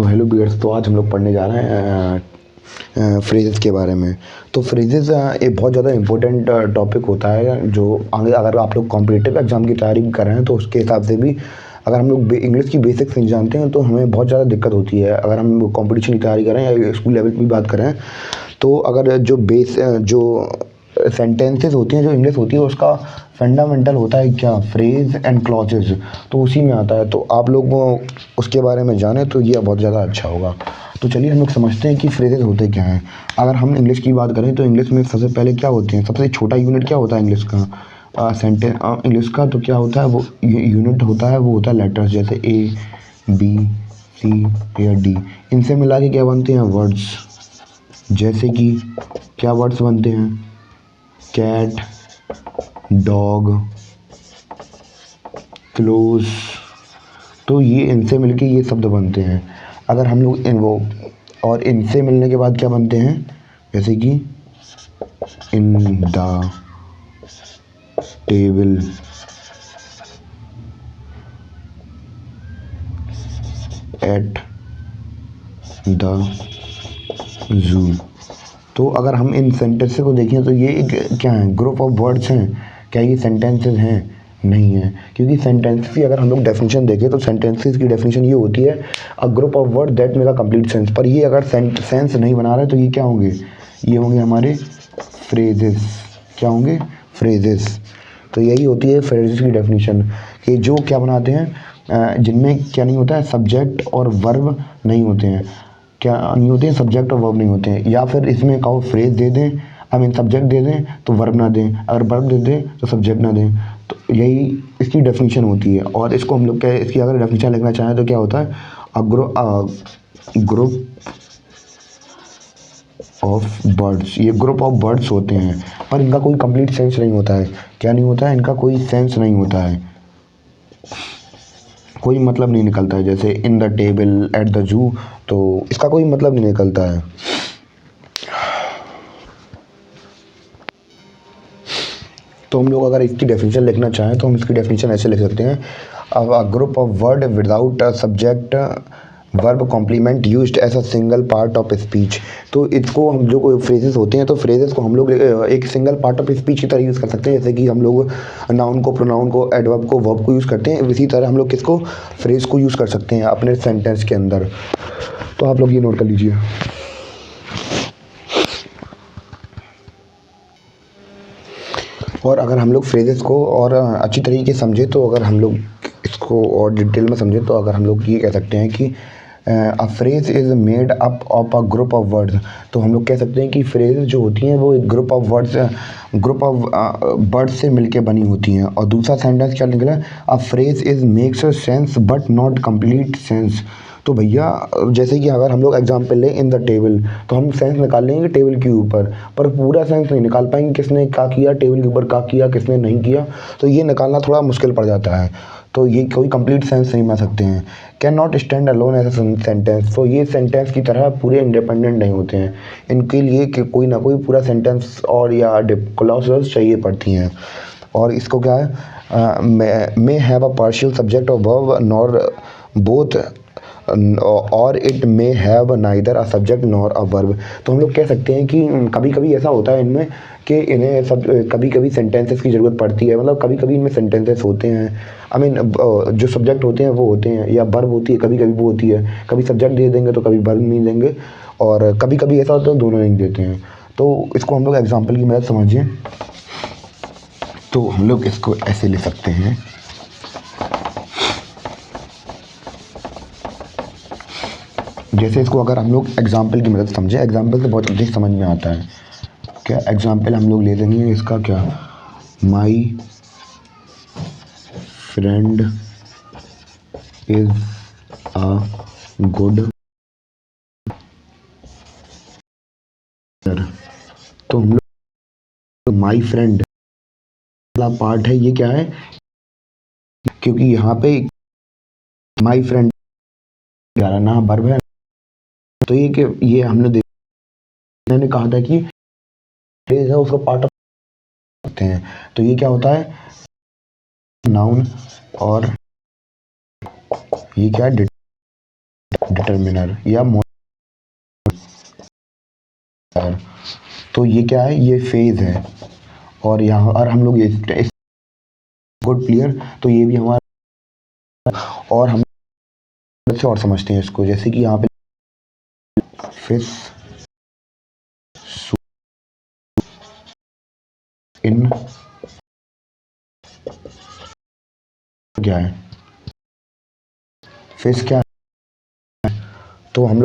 तो hello bears, तो आज हम लोग पढ़ने जा रहे हैं फ्रेजेस के बारे में। तो फ्रेजेस एक बहुत ज़्यादा इम्पोर्टेंट टॉपिक होता है, जो आगे अगर आप लोग कॉम्पिटिटिव एग्जाम की तैयारी कर रहे हैं तो उसके हिसाब से भी अगर हम लोग इंग्लिश की बेसिक्स नहीं जानते हैं तो हमें बहुत ज़्यादा दिक्कत होती है। अगर हम कॉम्पिटिशन की तैयारी कर रहे हैं या स्कूल लेवल की बात करें तो अगर जो सेंटेंसेस होती हैं, जो इंग्लिश होती है, उसका फंडामेंटल होता है क्या, फ्रेज एंड क्लॉजेज, तो उसी में आता है। तो आप लोग उसके बारे में जाने तो ये बहुत ज़्यादा अच्छा होगा। तो चलिए हम लोग समझते हैं कि फ्रेजेस होते क्या हैं। अगर हम इंग्लिश की बात करें तो इंग्लिश में सबसे पहले क्या होते हैं, सबसे छोटा यूनिट क्या होता है इंग्लिश का, सेंटेंस इंग्लिश का तो क्या होता है, वो यूनिट होता है, वो होता है लेटर्स, जैसे ए बी सी या डी। इनसे मिला के क्या बनते हैं, वर्ड्स। जैसे कि क्या वर्ड्स बनते हैं, कैट, डॉग, क्लोज। तो ये इनसे मिलके ये शब्द बनते हैं। अगर हम लोग और इनसे मिलने के बाद क्या बनते हैं, जैसे कि in the table, at the zoo. तो अगर हम इन सेंटेंसेस को देखें तो ये एक क्या है, ग्रुप ऑफ वर्ड्स हैं। क्या ये सेंटेंसेस हैं? नहीं है, क्योंकि सेंटेंसेस की अगर हम लोग डेफिनेशन देखें तो सेंटेंसेस की डेफिनेशन ये होती है, अ group of word that make a complete sense. पर ये अगर सेंस नहीं बना रहे तो ये क्या होंगे, ये होंगे हमारे फ्रेजेस। क्या होंगे, फ्रेजेस। तो यही होती है फ्रेजेस की डेफिनेशन, कि जो क्या बनाते हैं, जिनमें क्या नहीं होता है, सब्जेक्ट और वर्ब नहीं होते हैं। क्या नहीं होते हैं, सब्जेक्ट और वर्ब नहीं होते हैं। या फिर इसमें कहो फ्रेज दे दें, आई मीन सब्जेक्ट दे दें तो वर्ब ना दें, अगर वर्ब दे दें तो सब्जेक्ट ना दें। तो यही इसकी डेफिनेशन होती है। और इसको हम लोग क्या, इसकी अगर डेफिनेशन लिखना चाहें तो क्या होता है, ग्रुप ऑफ बर्ड्स। ये ग्रुप ऑफ बर्ड्स होते हैं, पर इनका कोई कंप्लीट सेंस नहीं होता है। क्या नहीं होता है, इनका कोई सेंस नहीं होता है, कोई मतलब नहीं निकलता है। जैसे in the table, at the zoo, तो इसका कोई मतलब नहीं निकलता है। तो हम लोग अगर इसकी डेफिनेशन लिखना चाहें तो हम इसकी डेफिनेशन ऐसे लिख सकते हैं, a group of word without subject verb complement used as a single part of speech. तो इसको हम जो कोई फ्रेजेस होते हैं, तो फ्रेजेस को हम लोग एक सिंगल पार्ट ऑफ स्पीच की तरह यूज़ कर सकते हैं। जैसे कि हम लोग नाउन को, प्रोनाउन को, एडवर्ब को, वर्ब को यूज़ करते हैं, इसी तरह हम लोग किसको, फ्रेज को यूज़ कर सकते हैं अपने सेंटेंस के अंदर। तो आप लोग ये नोट कर लीजिए। और अगर हम लोग फ्रेजेस को और अच्छी तरीके से समझे, तो अगर हम लोग इसको और डिटेल में समझे तो अगर हम लोग ये कह सकते हैं कि a phrase is made up of a group of words. तो हम लोग कह सकते हैं कि फ्रेज जो होती हैं वो एक ग्रुप ऑफ वर्ड्स से मिलके बनी होती हैं। और दूसरा सेंटेंस क्या निकला, a phrase is makes sense but not complete sense. तो भैया जैसे कि अगर हम लोग एग्जाम्पल लें इन द टेबल, तो हम सेंस निकाल लेंगे टेबल के ऊपर, पर पूरा सेंस नहीं निकाल पाएंगे, किसने क्या किया, टेबल के ऊपर क्या किया, किसने नहीं किया। तो ये निकालना थोड़ा मुश्किल पड़ जाता है। तो ये कोई कंप्लीट सेंस नहीं बना सकते हैं। Can not stand alone as a sentence. तो ये सेंटेंस की तरह पूरे इंडिपेंडेंट नहीं होते हैं। इनके लिए कि कोई ना कोई पूरा सेंटेंस और या क्लॉजेस चाहिए पड़ती हैं। और इसको क्या है, may have a partial subject और वर्ब नॉर बोथ, और it may have neither a subject nor a verb. तो हम लोग कह सकते हैं कि कभी कभी ऐसा होता है इनमें कि इन्हें सब कभी कभी सेंटेंसेस की ज़रूरत पड़ती है। मतलब कभी कभी इनमें सेंटेंसेस होते हैं, आई मीन जो सब्जेक्ट होते हैं वो होते हैं, या वर्ब होती है, कभी कभी वो होती है। कभी सब्जेक्ट दे देंगे तो कभी वर्ब नहीं देंगे, और कभी कभी ऐसा होता है दोनों नहीं देते हैं। तो इसको हम लोग एग्जाम्पल की मदद समझिए। तो हम लोग इसको ऐसे ले सकते हैं, जैसे इसको अगर हम लोग एग्जाम्पल की मदद समझें, एग्जाम्पल से बहुत जल्दी समझ में आता है। क्या एग्जाम्पल हम लोग ले लेंगे इसका, क्या, my friend is a good. तो हम लोग माई फ्रेंड वाला पार्ट है, ये क्या है, क्योंकि यहाँ पे माई फ्रेंड जा रहा ना वर्ब है। तो ये कि ये मैंने कहा था कि फ्रेज है उसका पार्ट ऑफ सकते हैं। तो ये क्या होता है, नाउन, और ये क्या है, डिटर्मिनर या मॉडिफायर। तो ये क्या है, ये फेज है। और यहाँ और हम लोग ये गुड क्लियर, तो ये भी हमारा। और हम से और समझते हैं इसको, जैसे कि यहाँ पे फिश इन क्या है, फिश क्या है, तो हम लोग